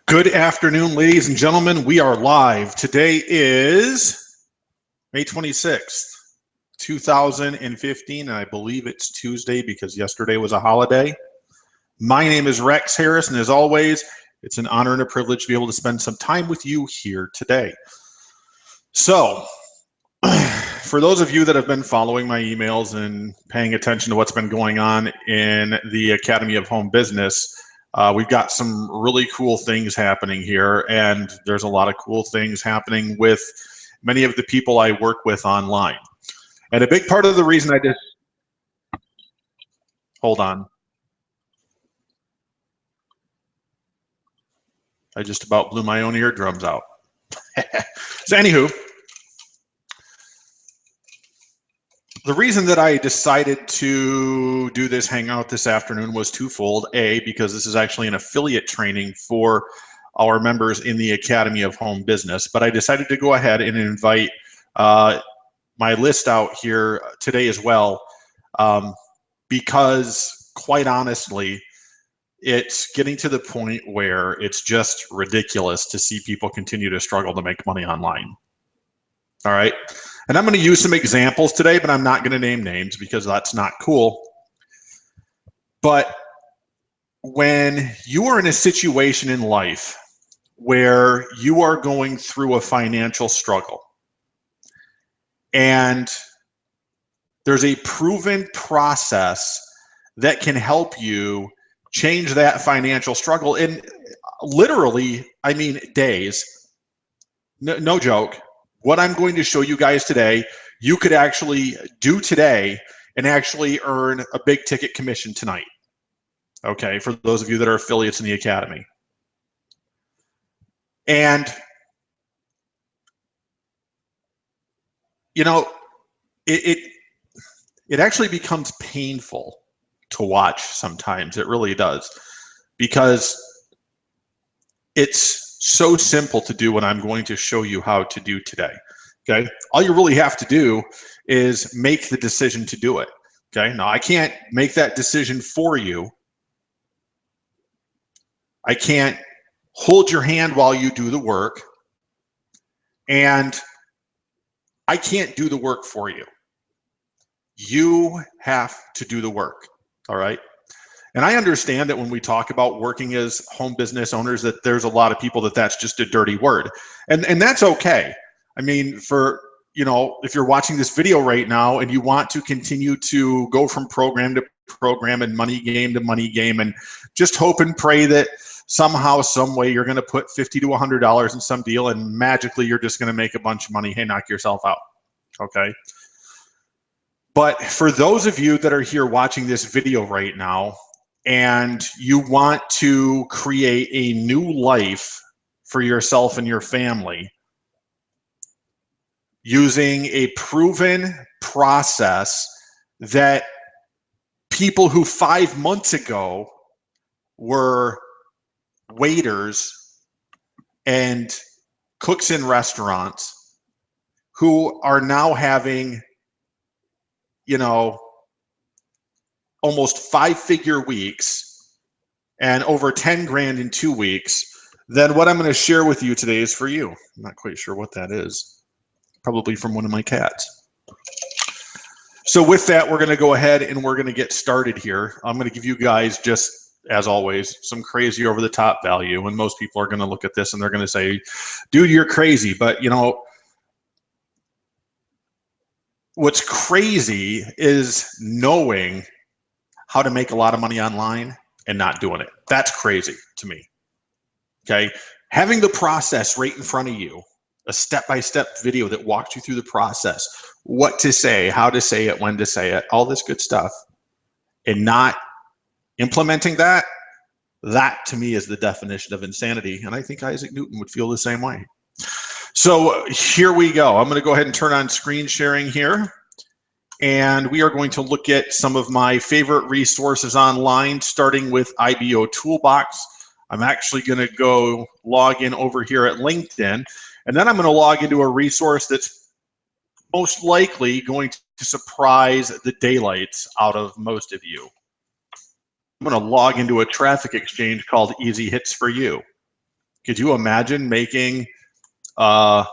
Good afternoon, ladies and gentlemen. We are live. Today is May 26th, 2015, and I believe it's Tuesday because yesterday was a holiday. My name is Rex Harris, and as always, it's an honor and a privilege to be able to spend some time with you here today. So, for those of you that have been following my emails and paying attention to what's been going on in the Academy of Home Business, we've got some really cool things happening here, and there's a lot of cool things happening with many of the people I work with online. And a big part of the reason I did, hold on. I just about blew my own eardrums out. So anywho, the reason that I decided to do this hangout this afternoon was twofold. A, because this is actually an affiliate training for our members in the Academy of Home Business, but I decided to go ahead and invite my list out here today as well, because quite honestly, it's getting to the point where it's just ridiculous to see people continue to struggle to make money online. All right. And I'm going to use some examples today, but I'm not going to name names because that's not cool. But when you are in a situation in life where you are going through a financial struggle and there's a proven process that can help you change that financial struggle in literally, I mean, days. No joke. What I'm going to show you guys today, you could actually do today and actually earn a big ticket commission tonight. Okay, for those of you that are affiliates in the Academy. And, you know, it actually becomes painful to watch sometimes. It really does, because it's so simple to do what I'm going to show you how to do today. Okay, all you really have to do is make the decision to do it. Okay, now I can't make that decision for you. I can't hold your hand while you do the work, and I can't do the work for you. You have to do the work. All right. And I understand that when we talk about working as home business owners, that there's a lot of people that's just a dirty word. And that's okay. I mean, if you're watching this video right now and you want to continue to go from program to program and money game to money game and just hope and pray that somehow, some way you're going to put $50 to $100 in some deal and magically you're just going to make a bunch of money, hey, knock yourself out. Okay. But for those of you that are here watching this video right now, and you want to create a new life for yourself and your family using a proven process that people who 5 months ago were waiters and cooks in restaurants who are now having, almost 5-figure weeks and over 10 grand in 2 weeks, then what I'm going to share with you today is for you. I'm not quite sure what that is. Probably from one of my cats. So with that, we're going to go ahead and we're going to get started here. I'm going to give you guys, just as always, some crazy over the top value. And most people are going to look at this and they're going to say, dude, you're crazy. But what's crazy is knowing how to make a lot of money online and not doing it. That's crazy to me. Okay. Having the process right in front of you, a step-by-step video that walks you through the process, what to say, how to say it, when to say it, all this good stuff, and not implementing that to me is the definition of insanity. And I think Isaac Newton would feel the same way. So here we go. I'm going to go ahead and turn on screen sharing here. And we are going to look at some of my favorite resources online, starting with IBOToolbox. I'm actually going to go log in over here at LinkedIn, and then I'm going to log into a resource that's most likely going to surprise the daylights out of most of you. I'm going to log into a traffic exchange called Easy Hits for You. Could you imagine making a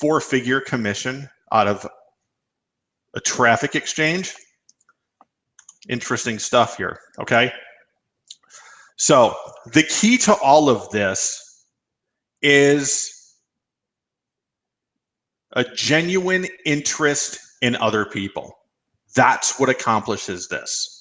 4-figure commission out of a traffic exchange? Interesting stuff here, okay? So the key to all of this is a genuine interest in other people. That's what accomplishes this.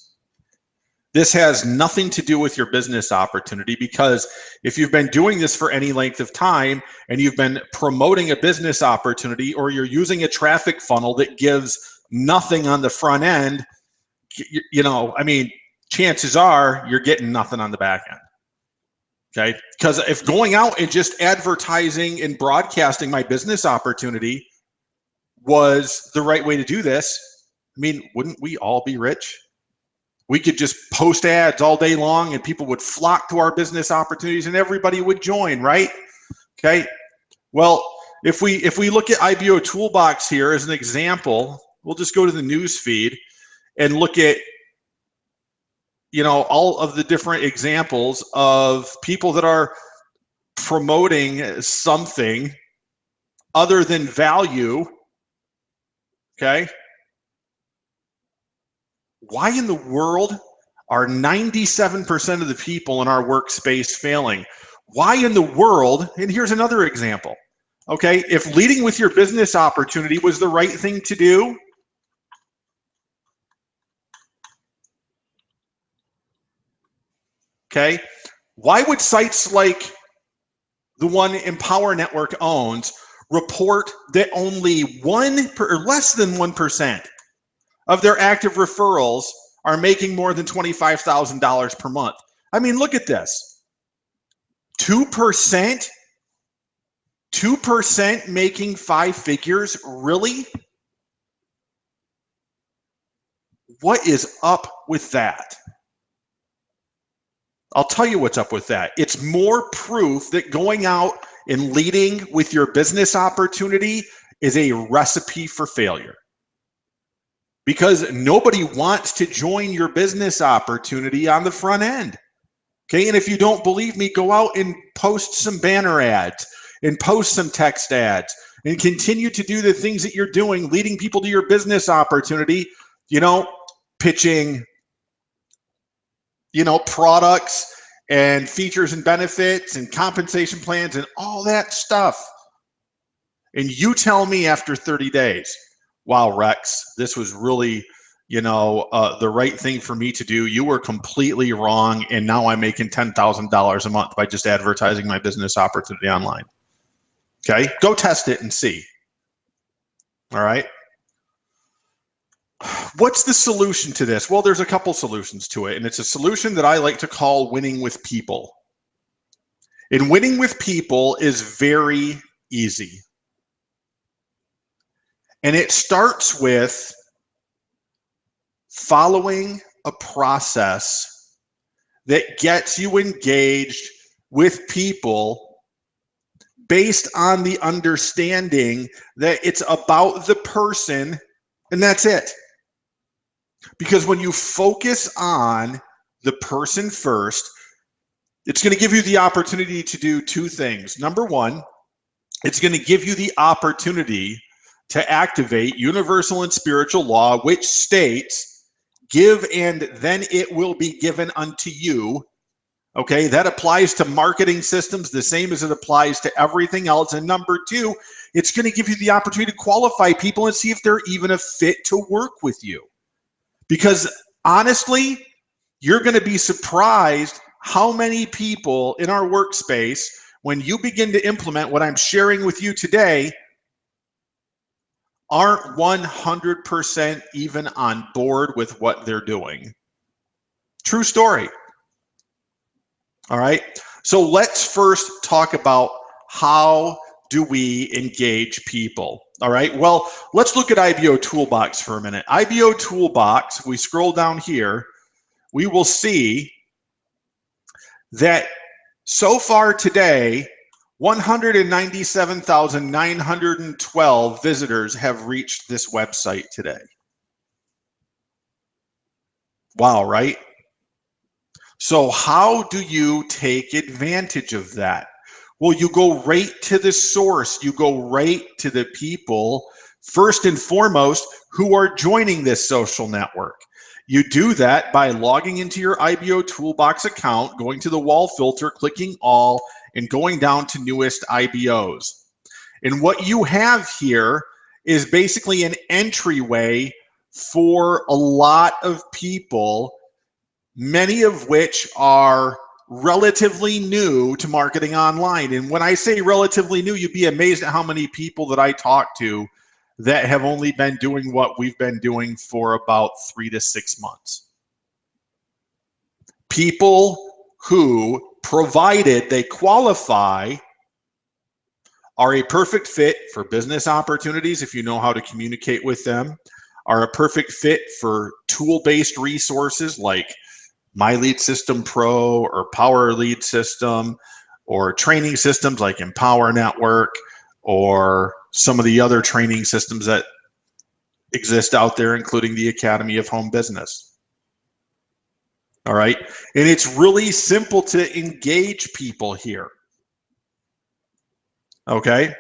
This has nothing to do with your business opportunity, because if you've been doing this for any length of time and you've been promoting a business opportunity, or you're using a traffic funnel that gives nothing on the front end, you know, I mean, chances are you're getting nothing on the back end. Okay, because if going out and just advertising and broadcasting my business opportunity was the right way to do this, I mean, wouldn't we all be rich? We could just post ads all day long and people would flock to our business opportunities and everybody would join, right? Okay. Well, if we look at IBOToolbox here as an example, we'll just go to the news feed and look at, you know, all of the different examples of people that are promoting something other than value. Okay. Why in the world are 97% of the people in our workspace failing? Why in the world? And here's another example. Okay, if leading with your business opportunity was the right thing to do, okay, why would sites like the one Empower Network owns report that only less than 1% of their active referrals are making more than $25,000 per month? I mean, look at this. 2%? 2% making 5 figures? Really? What is up with that? I'll tell you what's up with that. It's more proof that going out and leading with your business opportunity is a recipe for failure. Because nobody wants to join your business opportunity on the front end. Okay, and if you don't believe me, go out and post some banner ads and post some text ads and continue to do the things that you're doing, leading people to your business opportunity, you know, pitching, you know, products and features and benefits and compensation plans and all that stuff. And you tell me after 30 days, wow, Rex, this was really, you know, the right thing for me to do. You were completely wrong. And now I'm making $10,000 a month by just advertising my business opportunity online. Okay, go test it and see. All right. What's the solution to this? Well, there's a couple solutions to it, and it's a solution that I like to call winning with people. And winning with people is very easy. And it starts with following a process that gets you engaged with people based on the understanding that it's about the person, and that's it. Because when you focus on the person first, it's going to give you the opportunity to do 2 things. Number one, it's going to give you the opportunity to activate universal and spiritual law, which states, give and then it will be given unto you. Okay, that applies to marketing systems the same as it applies to everything else. And number 2, it's going to give you the opportunity to qualify people and see if they're even a fit to work with you. Because honestly, you're going to be surprised how many people in our workspace, when you begin to implement what I'm sharing with you today, aren't 100% even on board with what they're doing. True story. All right. So let's first talk about how do we engage people. All right. Well, let's look at IBOToolbox for a minute. IBOToolbox, if we scroll down here, we will see that so far today, 197,912 visitors have reached this website today. Wow, right? So how do you take advantage of that? Well, you go right to the source. You go right to the people, first and foremost, who are joining this social network. You do that by logging into your IBOToolbox account, going to the wall filter, clicking all, and going down to newest IBOs. And what you have here is basically an entryway for a lot of people, many of which are relatively new to marketing online. And when I say relatively new, you'd be amazed at how many people that I talk to that have only been doing what we've been doing for about 3 to 6 months. People who, provided they qualify, are a perfect fit for business opportunities if you know how to communicate with them, are a perfect fit for tool-based resources like My Lead System Pro or Power Lead System, or training systems like Empower Network, or some of the other training systems that exist out there, including the Academy of Home Business. All right. And it's really simple to engage people here. Okay.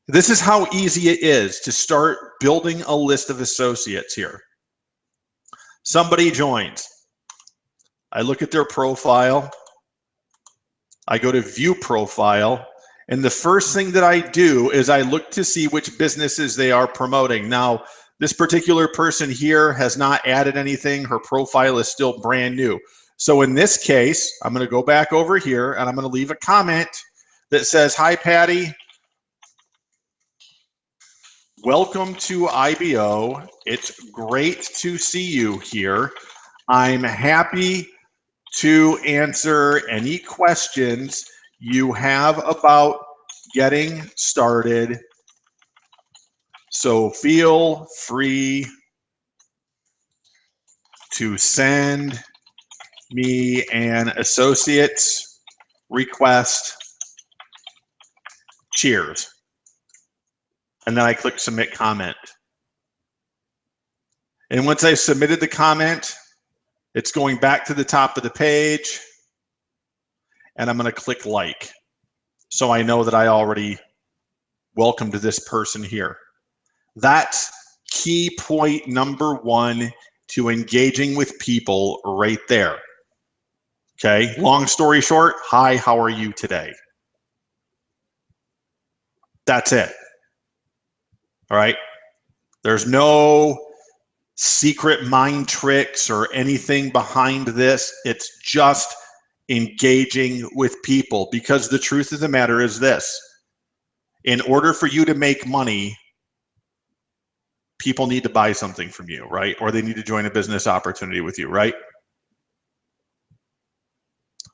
This is how easy it is to start building a list of associates here. Somebody joins. I look at their profile. I go to view profile. And the first thing that I do is I look to see which businesses they are promoting. Now, this particular person here has not added anything. Her profile is still brand new. So in this case, I'm going to go back over here and I'm going to leave a comment that says, "Hi, Patty. Welcome to IBO. It's great to see you here. I'm happy to answer any questions you have about getting started. So feel free to send me an associate's request. Cheers." And then I click submit comment. And once I've submitted the comment, it's going back to the top of the page, and I'm going to click like. So I know that I already welcomed this person here. That's key point number one to engaging with people right there. Okay, long story short, hi, how are you today? That's it. All right, there's no secret mind tricks or anything behind this. It's just engaging with people, because the truth of the matter is this: in order for you to make money, people need to buy something from you, right? Or they need to join a business opportunity with you, right?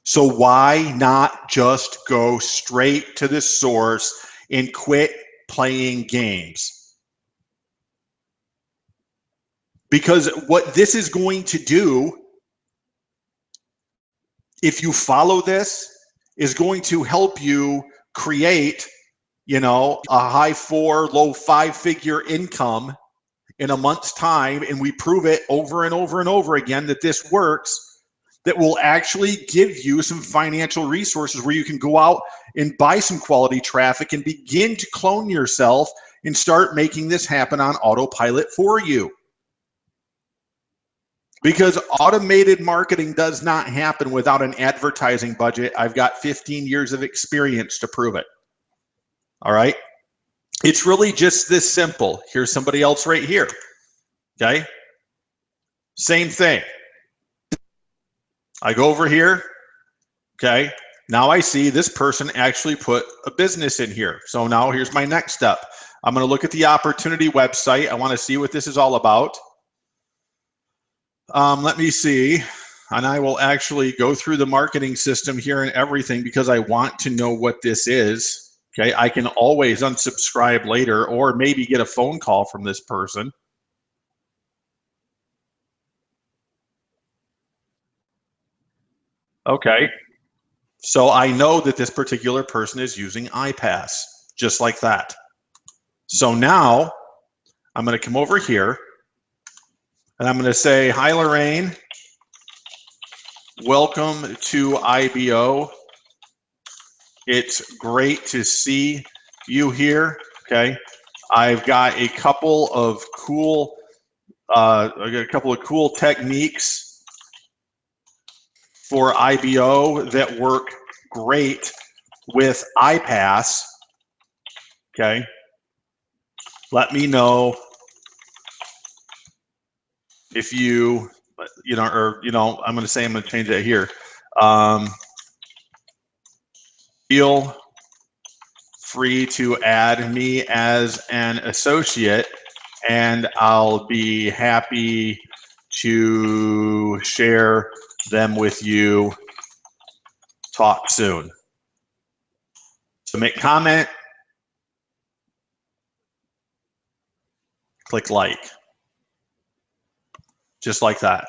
So why not just go straight to the source and quit playing games? Because what this is going to do, if you follow this, is going to help you create, a high 4, low 5-figure income in a month's time. And we prove it over and over and over again that this works. That will actually give you some financial resources where you can go out and buy some quality traffic and begin to clone yourself and start making this happen on autopilot for you. Because automated marketing does not happen without an advertising budget. I've got 15 years of experience to prove it. All right. It's really just this simple. Here's somebody else right here. Okay. Same thing. I go over here. Okay. Now I see this person actually put a business in here. So now here's my next step. I'm going to look at the opportunity website. I want to see what this is all about. Let me see. And I will actually go through the marketing system here and everything, because I want to know what this is. Okay. I can always unsubscribe later, or maybe get a phone call from this person. Okay. So I know that this particular person is using iPass, just like that. So now I'm going to come over here and I'm going to say, "Hi, Lorraine. welcome to IBO. It's great to see you here. Okay, I've got a couple of cool techniques for IBO that work great with iPass. Okay, let me know if you know, I'm going to change that here. Feel free to add me as an associate, and I'll be happy to share them with you. Talk soon. So make comment, click like, just like that.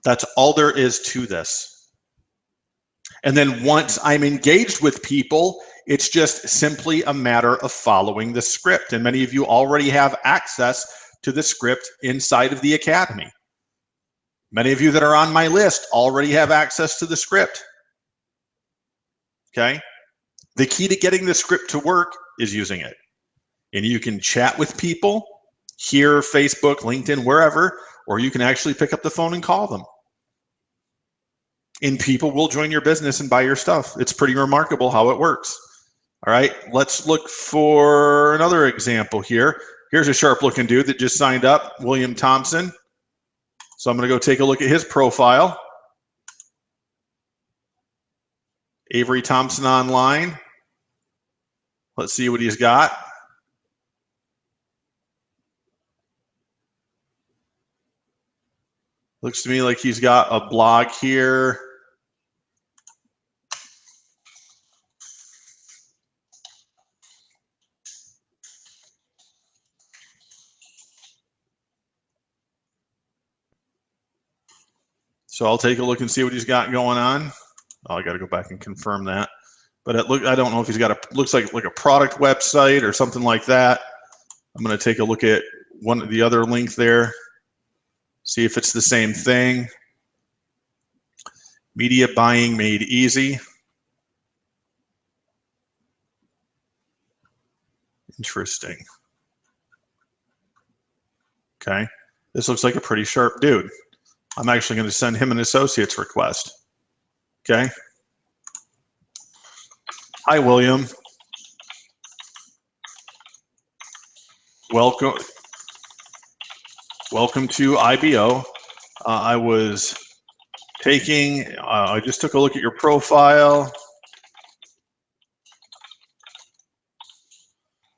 That's all there is to this. And then once I'm engaged with people, it's just simply a matter of following the script. And many of you already have access to the script inside of the Academy. Many of you that are on my list already have access to the script. Okay? The key to getting the script to work is using it. And you can chat with people here, Facebook, LinkedIn, wherever, or you can actually pick up the phone and call them. And people will join your business and buy your stuff. It's pretty remarkable how it works. All right, let's look for another example here. Here's a sharp looking dude that just signed up, William Thompson. So I'm going to go take a look at his profile. Avery Thompson online. Let's see what he's got. Looks to me like he's got a blog here. So I'll take a look and see what he's got going on. Oh, I got to go back and confirm that. But I don't know if he's got looks like a product website or something like that. I'm going to take a look at the other link there, see if it's the same thing. Media buying made easy. Interesting. Okay, this looks like a pretty sharp dude. I'm actually going to send him an associate's request. Okay. Hi, William. Welcome to IBO. I just took a look at your profile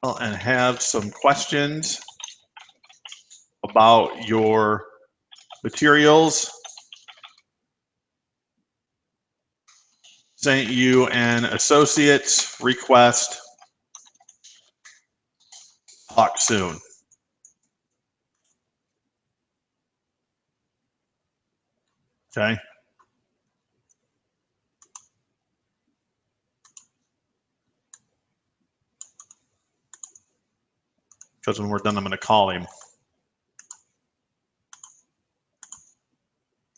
and have some questions about your materials. Sent you an associate's request. Talk soon. Okay. Because when we're done, I'm going to call him.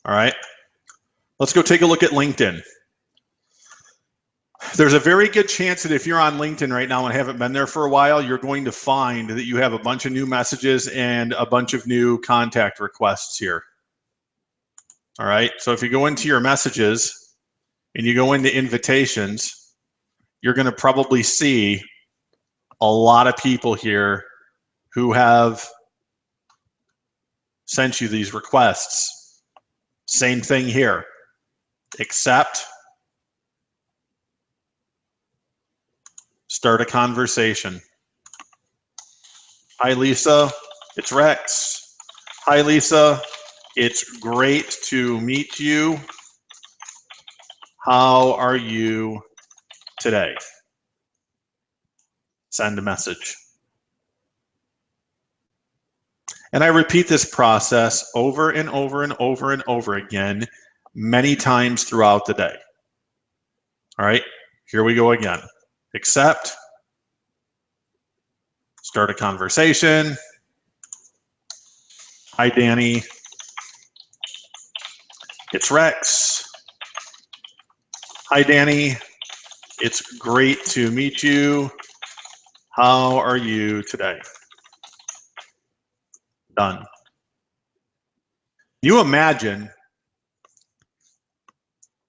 All right. Let's go take a look at LinkedIn. There's a very good chance that if you're on LinkedIn right now and haven't been there for a while, you're going to find that you have a bunch of new messages and a bunch of new contact requests here. All right. So if you go into your messages and you go into invitations, you're going to probably see a lot of people here who have sent you these requests. Same thing here, except start a conversation. Hi, Lisa. It's Rex. Hi, Lisa. It's great to meet you. How are you today? Send a message. And I repeat this process over and over and over and over again, many times throughout the day. All right, here we go again. Accept. Start a conversation. Hi, Danny. It's Rex. Hi, Danny. It's great to meet you. How are you today? Done. Can you imagine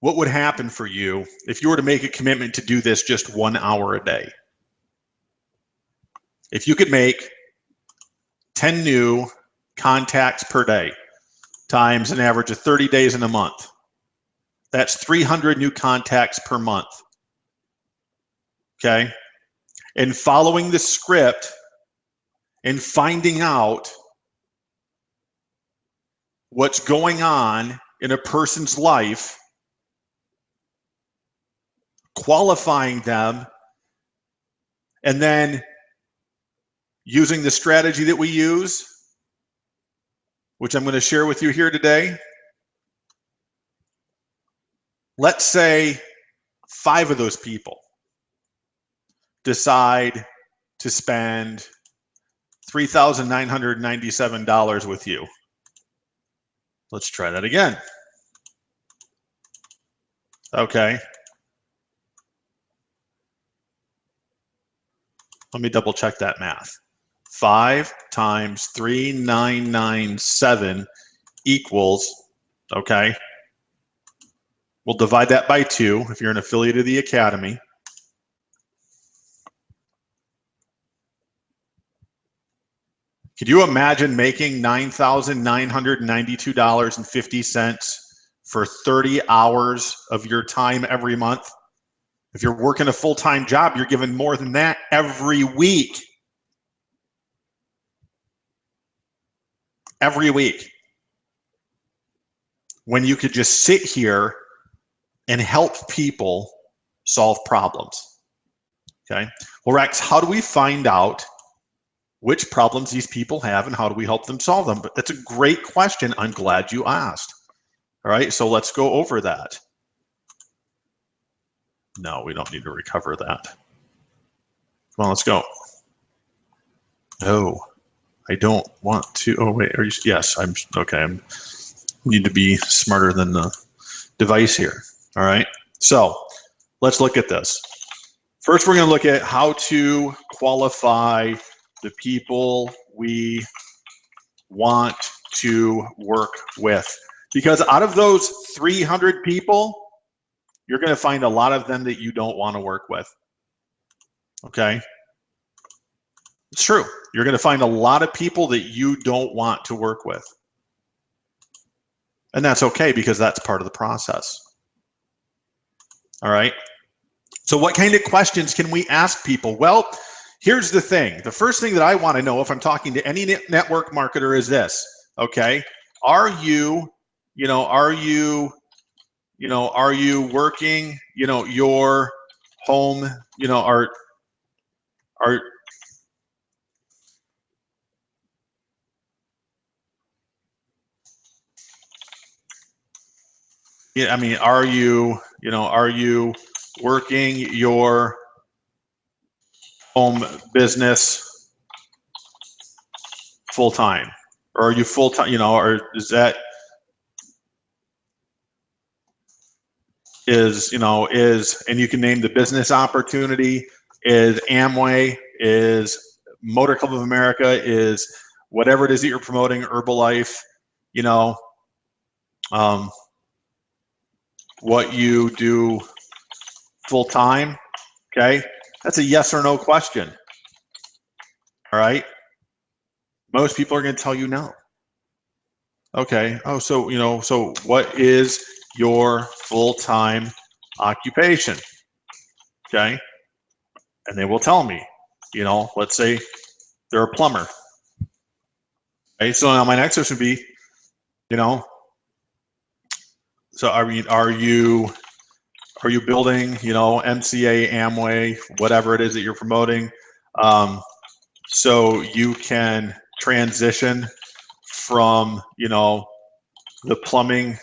what would happen for you if you were to make a commitment to do this just 1 hour a day? If you could make 10 new contacts per day times an average of 30 days in a month, that's 300 new contacts per month. Okay? And following the script and finding out what's going on in a person's life, qualifying them, and then using the strategy that we use, which I'm going to share with you here today. Let's say 5 of those people decide to spend $3,997 with you. Let's try that again. Okay. Let me double check that math. 5 times 3,997 equals, okay, we'll divide that by 2 if you're an affiliate of the Academy. Could you imagine making $9,992.50 for 30 hours of your time every month? If you're working a full-time job, you're given more than that every week. Every week. When you could just sit here and help people solve problems. Okay. Well, Rex, how do we find out which problems these people have and how do we help them solve them? But that's a great question. I'm glad you asked. All right. So let's go over that. No, we don't need to recover that. Come on, let's go. No, I don't want to. Oh, wait. Are you? Yes, I'm. Okay. I need to be smarter than the device here. All right. So let's look at this. First, we're going to look at how to qualify the people we want to work with. Because out of those 300 people, you're going to find a lot of them that you don't want to work with. Okay? It's true. You're going to find a lot of people that you don't want to work with. And that's okay because that's part of the process. All right? So what kind of questions can we ask people? Well, here's the thing. The first thing that I want to know if I'm talking to any network marketer is this, okay? Are you working, your home, are you working your home business full time? Or are you full time, or is that, and you can name the business opportunity, is Amway, is Motor Club of America, is whatever it is that you're promoting, Herbalife, what you do full time, okay? That's a yes or no question, all right? Most people are gonna tell you no. Okay, oh, so what is your full-time occupation, okay? And they will tell me, let's say they're a plumber. Okay, so now my next question would be, so are you building, MCA, Amway, whatever it is that you're promoting, so you can transition from, the plumbing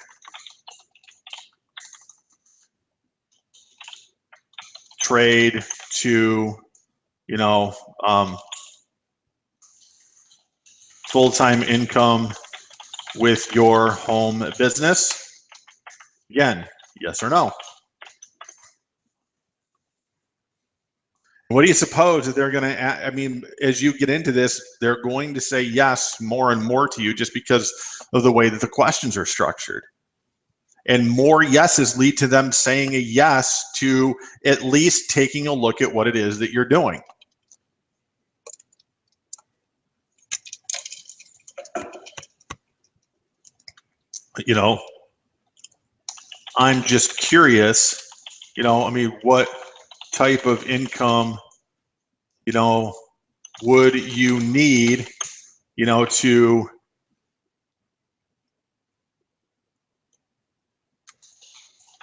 trade to, full-time income with your home business? Again, yes or no. What do you suppose that they're going to, I mean, as you get into this, they're going to say yes more and more to you just because of the way that the questions are structured. And more yeses lead to them saying a yes to at least taking a look at what it is that you're doing. You know, I'm just curious, you know, I mean, what type of income, you know, would you need, you know, to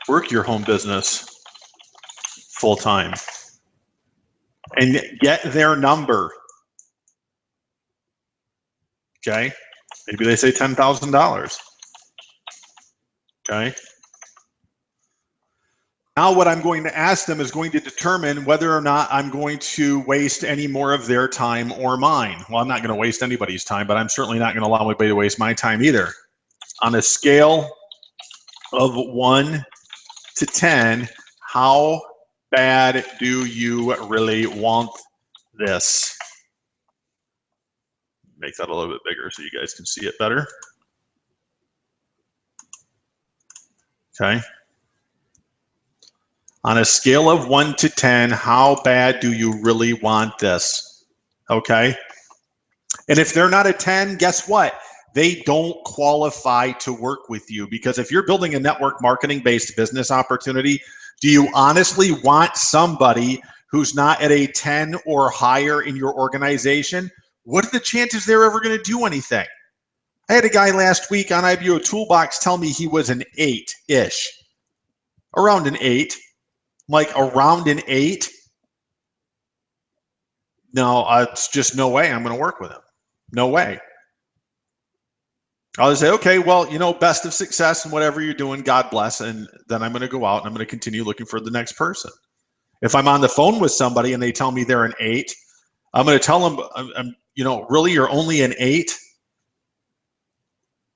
work your home business full time and get their number? Okay. Maybe they say $10,000. Okay. Now what I'm going to ask them is going to determine whether or not I'm going to waste any more of their time or mine. Well, I'm not going to waste anybody's time, but I'm certainly not going to allow anybody to waste my time either. On a scale of 1 to 10, how bad do you really want this? Make that a little bit bigger so you guys can see it better. Okay. On a scale of 1 to 10, how bad do you really want this? Okay. And if they're not a 10, guess what? They don't qualify to work with you, because if you're building a network marketing based business opportunity, do you honestly want somebody who's not at a 10 or higher in your organization? What are the chances they're ever going to do anything? I had a guy last week on IBOToolbox tell me he was an 8-ish, around an 8. Like around an 8? No, it's just no way I'm going to work with him. No way. I'll just say, okay, well, you know, best of success in whatever you're doing. God bless. And then I'm going to go out and I'm going to continue looking for the next person. If I'm on the phone with somebody and they tell me they're an 8, I'm going to tell them, you know, really, you're only an 8?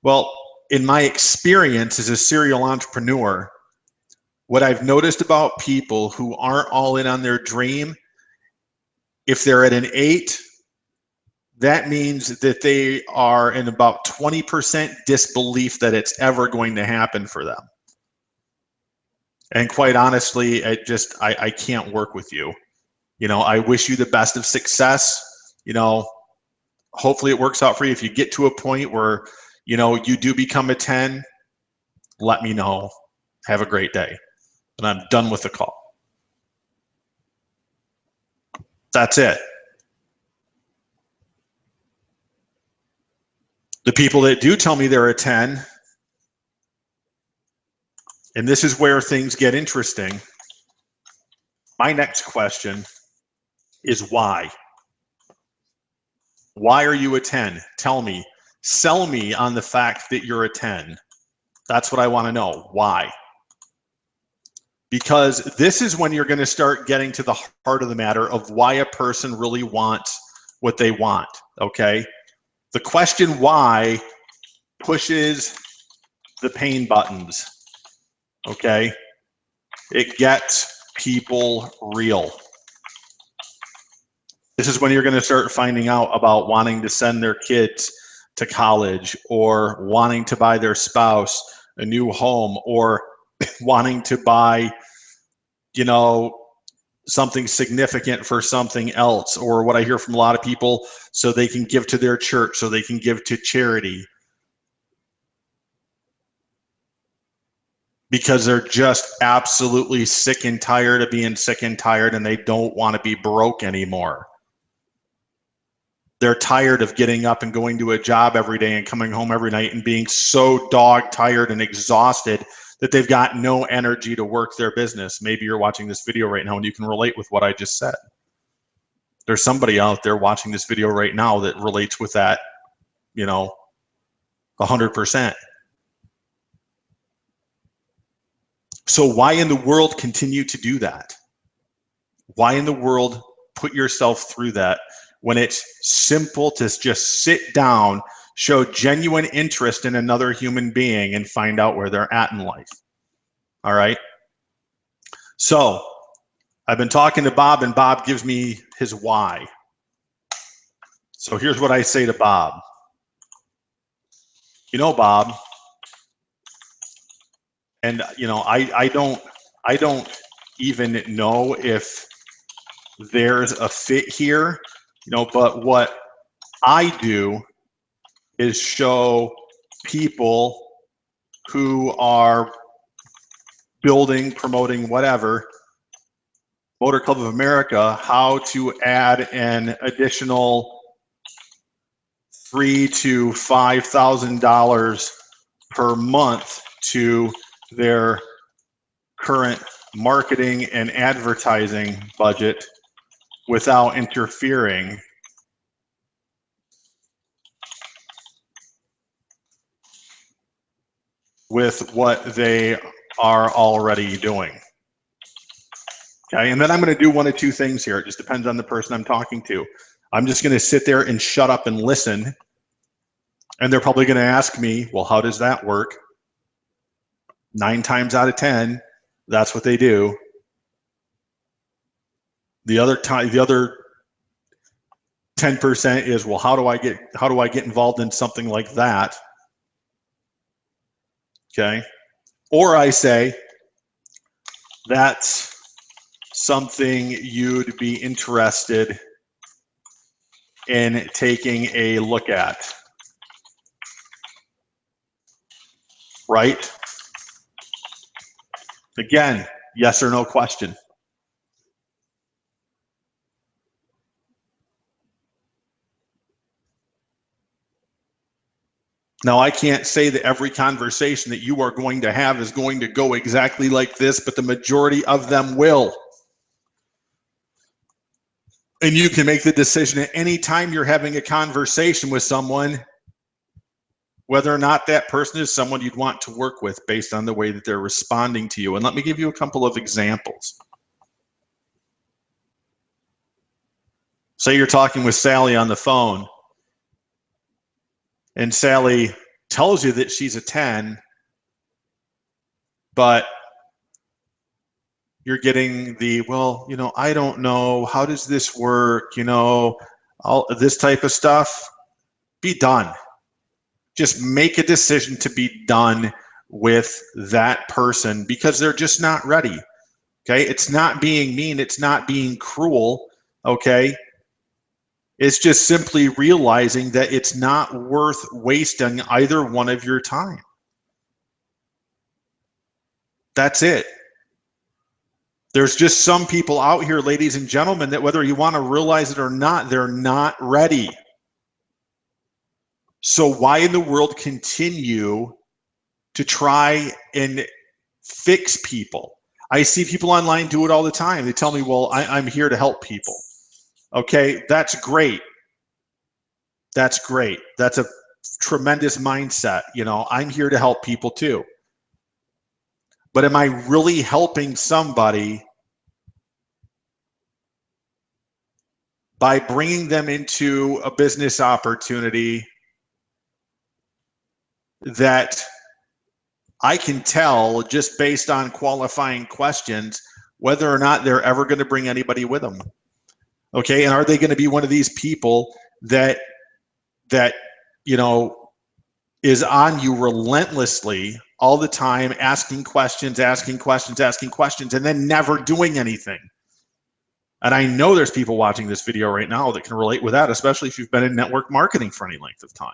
Well, in my experience as a serial entrepreneur, what I've noticed about people who aren't all in on their dream, if they're at an 8, that means that they are in about 20% disbelief that it's ever going to happen for them. And quite honestly, I can't work with you. You know, I wish you the best of success. You know, hopefully it works out for you. If you get to a point where, you know, you do become a 10, let me know. Have a great day. And I'm done with the call. That's it. The people that do tell me they're a 10, and this is where things get interesting. My next question is why? Why are you a 10? Tell me. Sell me on the fact that you're a 10. That's what I want to know. Why? Because this is when you're going to start getting to the heart of the matter of why a person really wants what they want, okay? The question why pushes the pain buttons, okay? It gets people real. This is when you're going to start finding out about wanting to send their kids to college, or wanting to buy their spouse a new home, or wanting to buy, you know, something significant for something else, or what I hear from a lot of people, so they can give to their church, so they can give to charity, because they're just absolutely sick and tired of being sick and tired, and they don't want to be broke anymore. They're tired of getting up and going to a job every day and coming home every night and being so dog tired and exhausted that they've got no energy to work their business. Maybe you're watching this video right now and you can relate with what I just said. There's somebody out there watching this video right now that relates with that, you know, 100%. So why in the world continue to do that? Why in the world put yourself through that when it's simple to just sit down, show genuine interest in another human being, and find out where they're at in life? All right. So I've been talking to Bob, and Bob gives me his why. So here's what I say to Bob. You know, Bob, and you know, I don't even know if there's a fit here, you know, but what I do is show people who are building, promoting, whatever, Motor Club of America, how to add an additional $3,000 to $5,000 per month to their current marketing and advertising budget without interfering with what they are already doing. Okay, and then I'm going to do one of two things here. It just depends on the person I'm talking to. I'm just going to sit there and shut up and listen, and they're probably going to ask me, well, how does that work? 9 times out of 10, that's what they do. The other 10% is, well, how do I get involved in something like that? Okay, or I say, that's something you'd be interested in taking a look at, right? Again, yes or no question. Now, I can't say that every conversation that you are going to have is going to go exactly like this, but the majority of them will. And you can make the decision at any time you're having a conversation with someone, whether or not that person is someone you'd want to work with based on the way that they're responding to you. And let me give you a couple of examples. Say you're talking with Sally on the phone, and Sally tells you that she's a 10, but you're getting the, well, you know, I don't know, how does this work, you know, all this type of stuff. Be done. Just make a decision to be done with that person because they're just not ready. Okay, it's not being mean, it's not being cruel. Okay, it's just simply realizing that it's not worth wasting either one of your time. That's it. There's just some people out here, ladies and gentlemen, that whether you want to realize it or not, they're not ready. So why in the world continue to try and fix people? I see people online do it all the time. They tell me, well, I'm here to help people. Okay, that's great. That's great. That's a tremendous mindset. You know, I'm here to help people too. But am I really helping somebody by bringing them into a business opportunity that I can tell just based on qualifying questions whether or not they're ever going to bring anybody with them? Okay, and are they going to be one of these people that you know is on you relentlessly all the time, asking questions, and then never doing anything? And I know there's people watching this video right now that can relate with that, especially if you've been in network marketing for any length of time.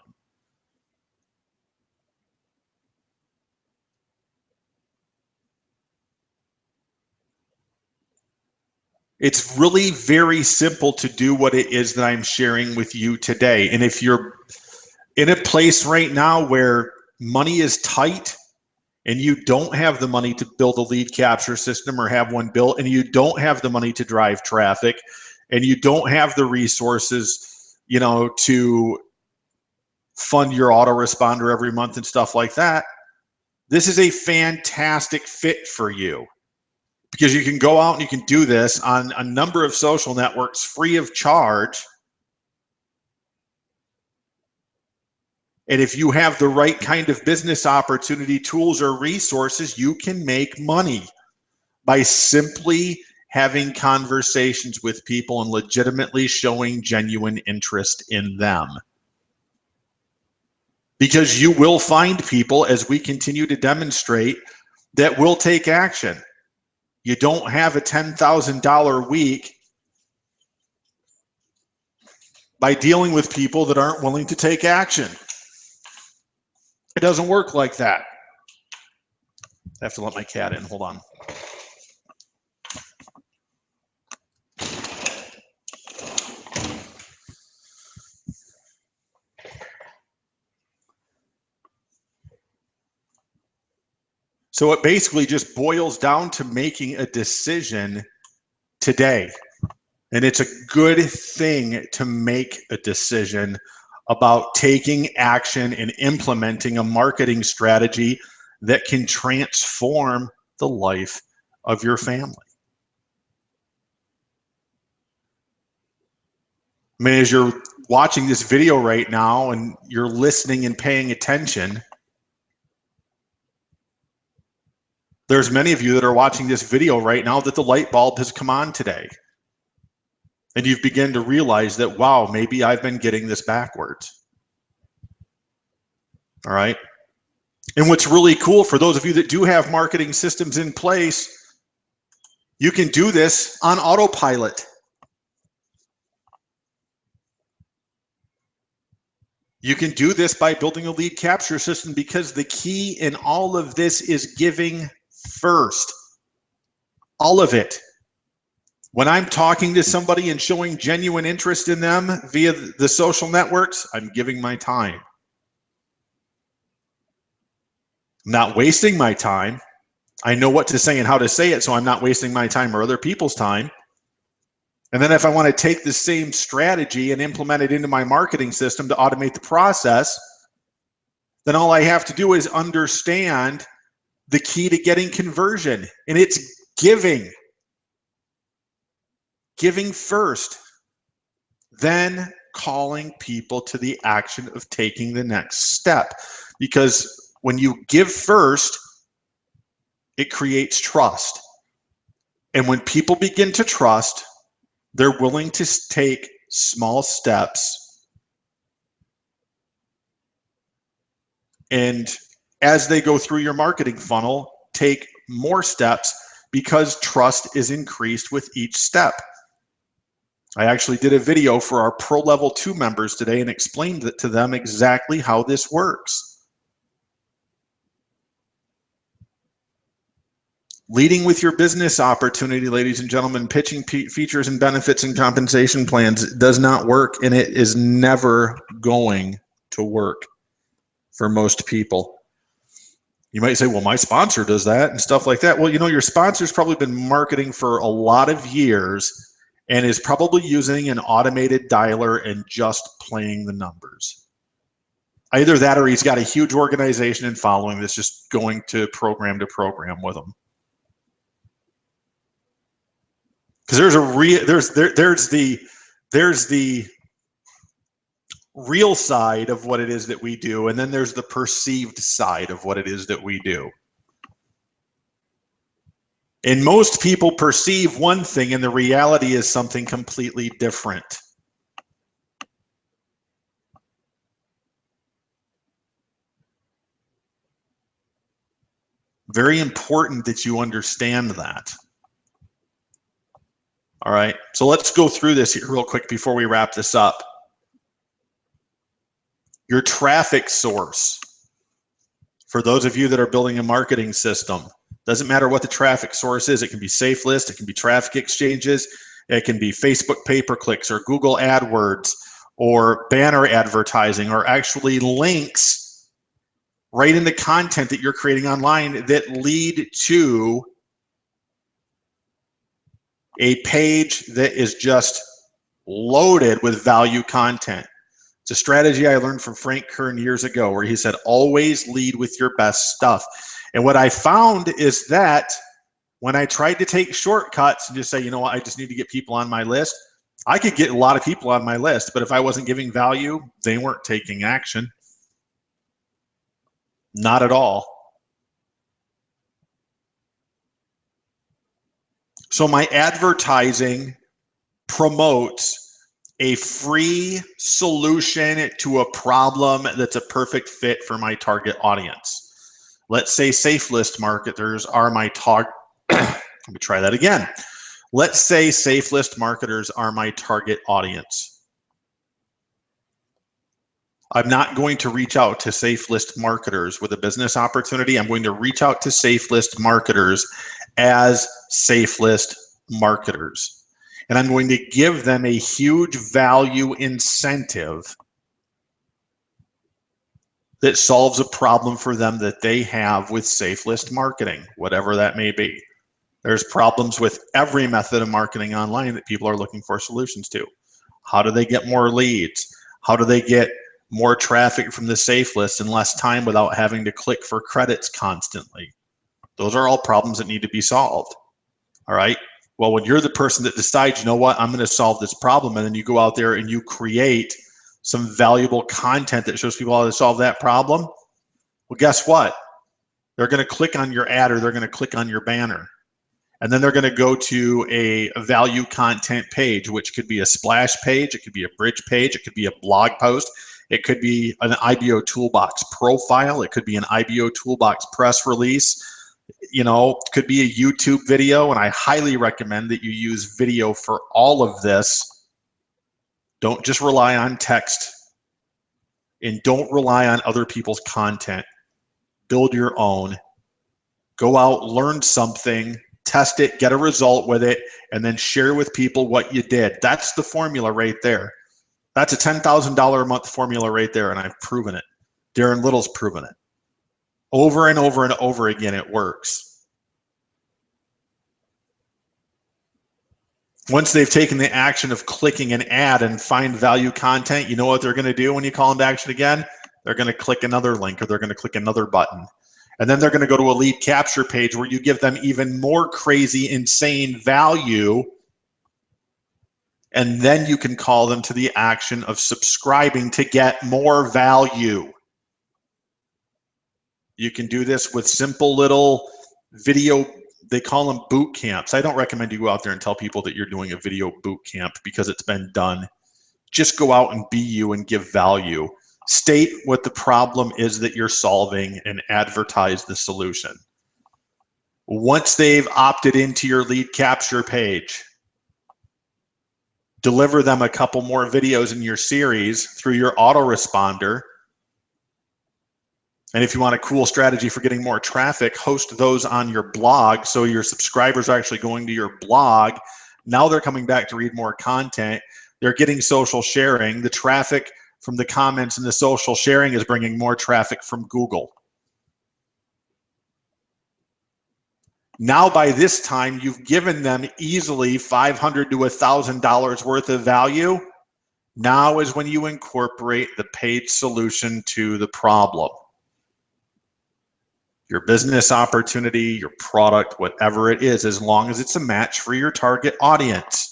It's really very simple to do what it is that I'm sharing with you today. And if you're in a place right now where money is tight and you don't have the money to build a lead capture system or have one built, and you don't have the money to drive traffic, and you don't have the resources, you know, to fund your autoresponder every month and stuff like that, this is a fantastic fit for you. Because you can go out and you can do this on a number of social networks free of charge. And if you have the right kind of business opportunity, tools, or resources, you can make money by simply having conversations with people and legitimately showing genuine interest in them. Because you will find people, as we continue to demonstrate, that will take action. You don't have a $10,000 week by dealing with people that aren't willing to take action. It doesn't work like that. I have to let my cat in. Hold on. So it basically just boils down to making a decision today. And it's a good thing to make a decision about taking action and implementing a marketing strategy that can transform the life of your family. I mean, as you're watching this video right now and you're listening and paying attention, there's many of you that are watching this video right now that the light bulb has come on today. And you've begun to realize that, wow, maybe I've been getting this backwards. All right. And what's really cool for those of you that do have marketing systems in place, you can do this on autopilot. You can do this by building a lead capture system, because the key in all of this is giving first. All of it. When I'm talking to somebody and showing genuine interest in them via the social networks, I'm giving my time. I'm not wasting my time. I know what to say and how to say it, so I'm not wasting my time or other people's time. And then if I want to take the same strategy and implement it into my marketing system to automate the process, then all I have to do is understand the key to getting conversion, and it's giving. Giving first, then calling people to the action of taking the next step. Because when you give first, it creates trust. And when people begin to trust, they're willing to take small steps. And as they go through your marketing funnel, take more steps, because trust is increased with each step. I actually did a video for our Pro Level 2 members today and explained it to them exactly how this works. Leading with your business opportunity, ladies and gentlemen, pitching features and benefits and compensation plans does not work, and it is never going to work for most people. You might say, well, my sponsor does that and stuff like that. Well, you know, your sponsor's probably been marketing for a lot of years and is probably using an automated dialer and just playing the numbers. Either that, or he's got a huge organization and following that's just going to program with them. Because there's the real side of what it is that we do, and then there's the perceived side of what it is that we do. And most people perceive one thing, and the reality is something completely different. Very important that you understand that. All right, so let's go through this here real quick before we wrap this up. Your traffic source. For those of you that are building a marketing system, doesn't matter what the traffic source is. It can be safe list, it can be traffic exchanges, it can be Facebook pay-per-clicks or Google AdWords or banner advertising, or actually links right in the content that you're creating online that lead to a page that is just loaded with value content. It's a strategy I learned from Frank Kern years ago, where he said, always lead with your best stuff. And what I found is that when I tried to take shortcuts and just say, you know what, I just need to get people on my list, I could get a lot of people on my list, but if I wasn't giving value, they weren't taking action. Not at all. So my advertising promotes a free solution to a problem that's a perfect fit for my target audience. Let's say safe list marketers are my target. Let me try that again. Let's say safe list marketers are my target audience. I'm not going to reach out to safe list marketers with a business opportunity. I'm going to reach out to safe list marketers as safe list marketers. And I'm going to give them a huge value incentive that solves a problem for them that they have with safe list marketing, whatever that may be. There's problems with every method of marketing online that people are looking for solutions to. How do they get more leads? How do they get more traffic from the safe list in less time without having to click for credits constantly? Those are all problems that need to be solved. All right. Well, when you're the person that decides, you know what, I'm going to solve this problem, and then you go out there and you create some valuable content that shows people how to solve that problem, well, guess what? They're going to click on your ad, or they're going to click on your banner. And then they're going to go to a value content page, which could be a splash page, it could be a bridge page, it could be a blog post, it could be an IBOToolbox profile, it could be an IBOToolbox press release, you know, it could be a YouTube video. And I highly recommend that you use video for all of this. Don't just rely on text, and don't rely on other people's content. Build your own. Go out, learn something, test it, get a result with it, and then share with people what you did. That's the formula right there. That's a $10,000 a month formula right there, and I've proven it. Darren Little's proven it. Over and over and over again, it works. Once they've taken the action of clicking an ad and find value content, you know what they're going to do when you call them to action again? They're going to click another link, or they're going to click another button. And then they're going to go to a lead capture page where you give them even more crazy, insane value. And then you can call them to the action of subscribing to get more value. You can do this with simple little video, they call them boot camps. I don't recommend you go out there and tell people that you're doing a video boot camp, because it's been done. Just go out and be you and give value. State what the problem is that you're solving and advertise the solution. Once they've opted into your lead capture page, deliver them a couple more videos in your series through your autoresponder. And if you want a cool strategy for getting more traffic, host those on your blog, so your subscribers are actually going to your blog. Now they're coming back to read more content. They're getting social sharing. The traffic from the comments and the social sharing is bringing more traffic from Google. Now by this time, you've given them easily $500 to $1,000 worth of value. Now is when you incorporate the paid solution to the problem. Your business opportunity, your product, whatever it is, as long as it's a match for your target audience.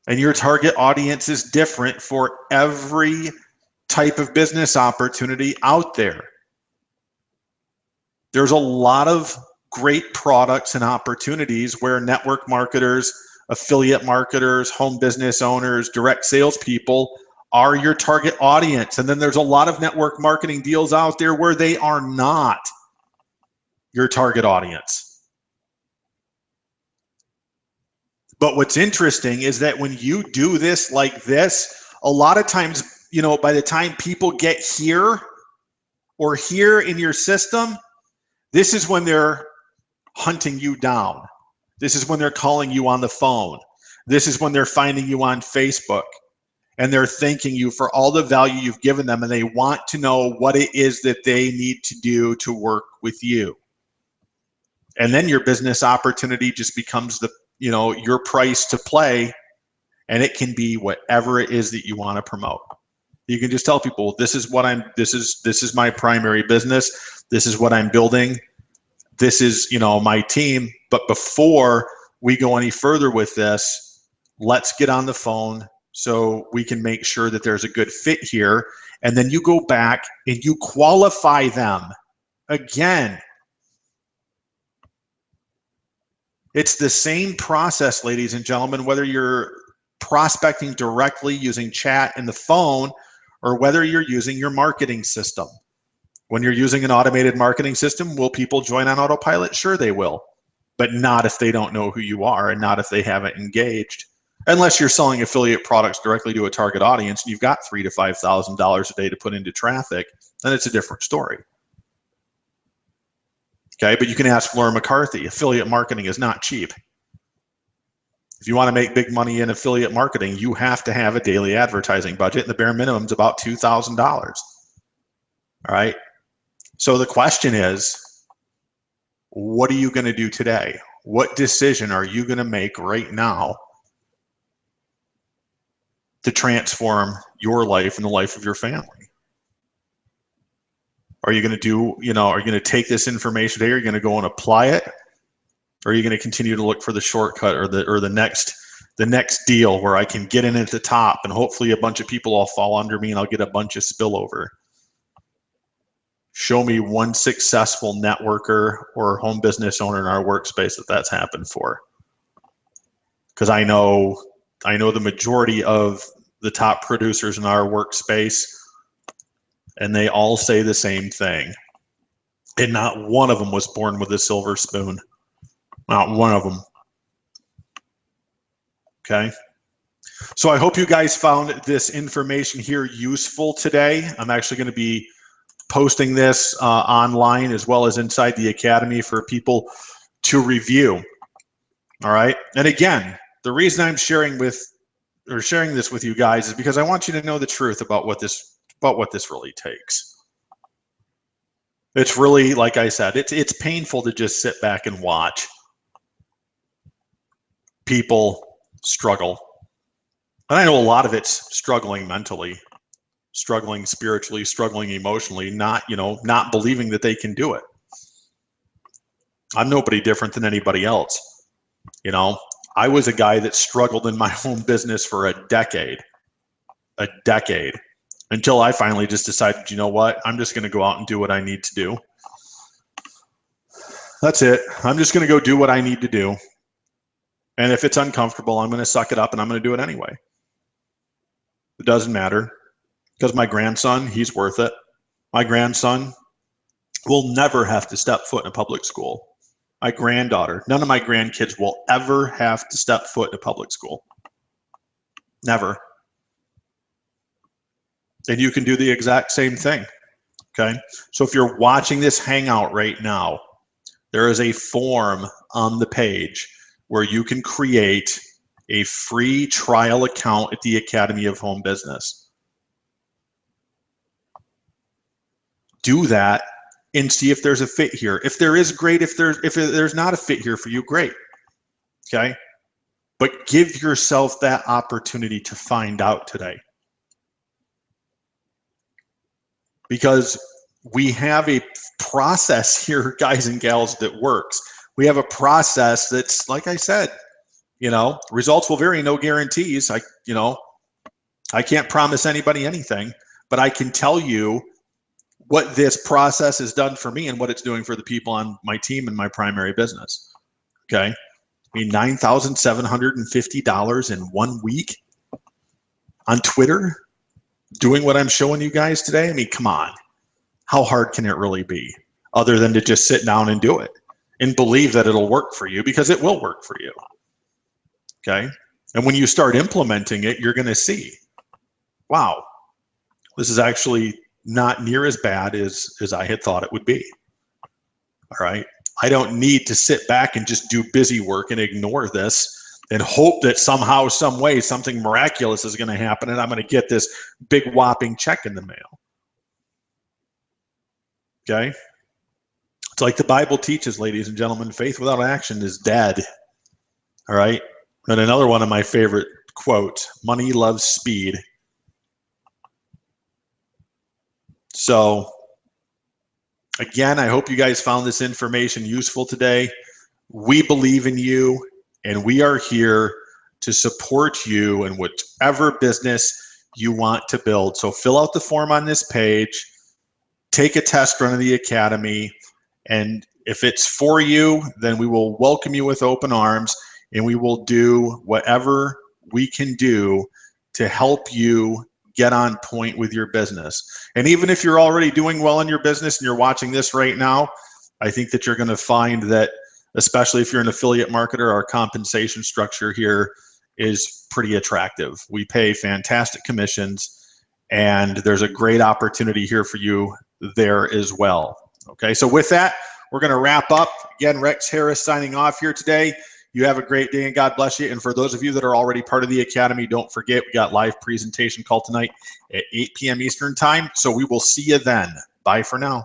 And your target audience is different for every type of business opportunity out there. There's a lot of great products and opportunities where network marketers, affiliate marketers, home business owners, direct salespeople are your target audience. And then there's a lot of network marketing deals out there where they are not your target audience. But what's interesting is that when you do this like this, a lot of times, you know, by the time people get here or here in your system, this is when they're hunting you down. This is when they're calling you on the phone. This is when they're finding you on Facebook, and they're thanking you for all the value you've given them, and they want to know what it is that they need to do to work with you. And then your business opportunity just becomes the, you know, your price to play, and it can be whatever it is that you want to promote. You can just tell people, this is what this is my primary business. This is what I'm building. This is, you know, my team. But before we go any further with this, let's get on the phone, so we can make sure that there's a good fit here. And then you go back and you qualify them. Again, it's the same process, ladies and gentlemen, whether you're prospecting directly using chat and the phone or whether you're using your marketing system. When you're using an automated marketing system, will people join on autopilot? Sure, they will, but not if they don't know who you are and not if they haven't engaged. Unless you're selling affiliate products directly to a target audience and you've got $3,000 to $5,000 a day to put into traffic, then it's a different story. Okay, but you can ask Laura McCarthy, affiliate marketing is not cheap. If you want to make big money in affiliate marketing, you have to have a daily advertising budget, and the bare minimum is about $2,000. All right, so the question is, what are you going to do today? What decision are you going to make right now to transform your life and the life of your family? Are you going to do, are you going to take this information today? Are you going to go and apply it? Or are you going to continue to look for the shortcut or the next deal where I can get in at the top and hopefully a bunch of people will fall under me and I'll get a bunch of spillover? Show me one successful networker or home business owner in our workspace that that's happened for. Because I know the majority of the top producers in our workspace, and they all say the same thing. And not one of them was born with a silver spoon. Not one of them. Okay. So I hope you guys found this information here useful today. I'm actually going to be posting this online as well as inside the Academy for people to review. All right. And again, the reason I'm sharing this with you guys is because I want you to know the truth about what this really takes. It's really, like I said, it's painful to just sit back and watch people struggle. And I know a lot of it's struggling mentally, struggling spiritually, struggling emotionally, not believing that they can do it. I'm nobody different than anybody else. I was a guy that struggled in my own business for a decade, until I finally just decided, you know what, I'm just going to go out and do what I need to do. That's it. I'm just going to go do what I need to do. And if it's uncomfortable, I'm going to suck it up and I'm going to do it anyway. It doesn't matter, because my grandson, he's worth it. My grandson will never have to step foot in a public school. My granddaughter, none of my grandkids will ever have to step foot in a public school. Never. And you can do the exact same thing. Okay. So if you're watching this hangout right now, there is a form on the page where you can create a free trial account at the Academy of Home Business. Do that and see if there's a fit here. If there is, great. If there's not a fit here for you, great. Okay. But give yourself that opportunity to find out today. Because we have a process here, guys and gals, that works. We have a process that's, like I said, results will vary, no guarantees. I can't promise anybody anything, but I can tell you what this process has done for me and what it's doing for the people on my team and my primary business. Okay. I mean, $9,750 in 1 week on Twitter, doing what I'm showing you guys today. I mean, come on. How hard can it really be, other than to just sit down and do it and believe that it'll work for you, because it will work for you. Okay. And when you start implementing it, you're going to see, wow, this is actually not near as bad as I had thought it would be. All right. I don't need to sit back and just do busy work and ignore this and hope that somehow, some way, something miraculous is going to happen and I'm going to get this big whopping check in the mail. Okay. It's like the Bible teaches, ladies and gentlemen, faith without action is dead. All right. And another one of my favorite quotes, money loves speed. So again, I hope you guys found this information useful today. We believe in you, and we are here to support you in whatever business you want to build. So fill out the form on this page, take a test run of the Academy, and if it's for you, then we will welcome you with open arms, and we will do whatever we can do to help you get on point with your business. And even if you're already doing well in your business and you're watching this right now, I think that you're going to find that, especially if you're an affiliate marketer, our compensation structure here is pretty attractive. We pay fantastic commissions, and there's a great opportunity here for you there as well. Okay, so with that, we're going to wrap up. Again, Rex Harris signing off here today. You have a great day and God bless you. And for those of you that are already part of the Academy, don't forget we got live presentation call tonight at 8 p.m. Eastern time. So we will see you then. Bye for now.